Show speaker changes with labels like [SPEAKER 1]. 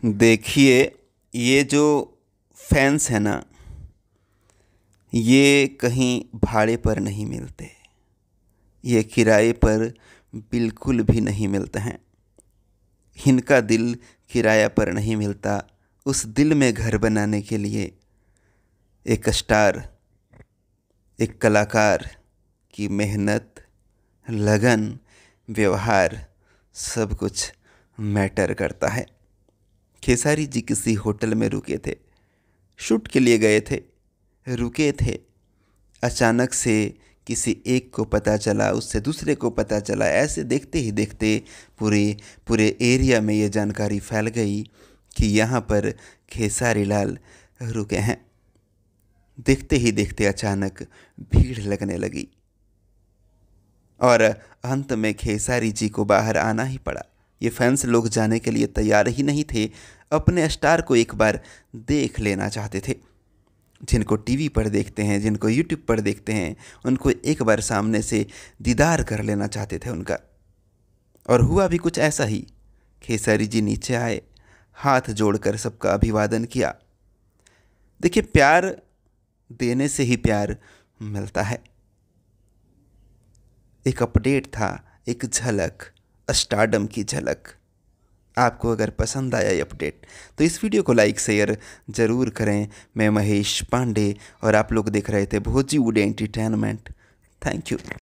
[SPEAKER 1] देखिए, ये जो फैंस है ना, ये कहीं भाड़े पर नहीं मिलते। ये किराए पर बिल्कुल भी नहीं मिलते हैं। इनका दिल किराया पर नहीं मिलता। उस दिल में घर बनाने के लिए एक स्टार, एक कलाकार की मेहनत, लगन, व्यवहार सब कुछ मैटर करता है। खेसारी जी किसी होटल में रुके थे, शूट के लिए गए थे, रुके थे। अचानक से किसी एक को पता चला, उससे दूसरे को पता चला। ऐसे देखते ही देखते पूरे पूरे एरिया में ये जानकारी फैल गई कि यहाँ पर खेसारी लाल रुके हैं। देखते ही देखते अचानक भीड़ लगने लगी और अंत में खेसारी जी को बाहर आना ही पड़ा। ये फैंस लोग जाने के लिए तैयार ही नहीं थे। अपने स्टार को एक बार देख लेना चाहते थे। जिनको टीवी पर देखते हैं, जिनको यूट्यूब पर देखते हैं, उनको एक बार सामने से दीदार कर लेना चाहते थे उनका। और हुआ भी कुछ ऐसा ही। खेसारी जी नीचे आए, हाथ जोड़कर सबका अभिवादन किया। देखिए, प्यार देने से ही प्यार मिलता है। एक अपडेट था, एक झलक, स्टारडम की झलक। आपको अगर पसंद आया ये अपडेट तो इस वीडियो को लाइक शेयर ज़रूर करें। मैं महेश पांडे और आप लोग देख रहे थे भोजीवुड एंटरटेनमेंट। Thank you.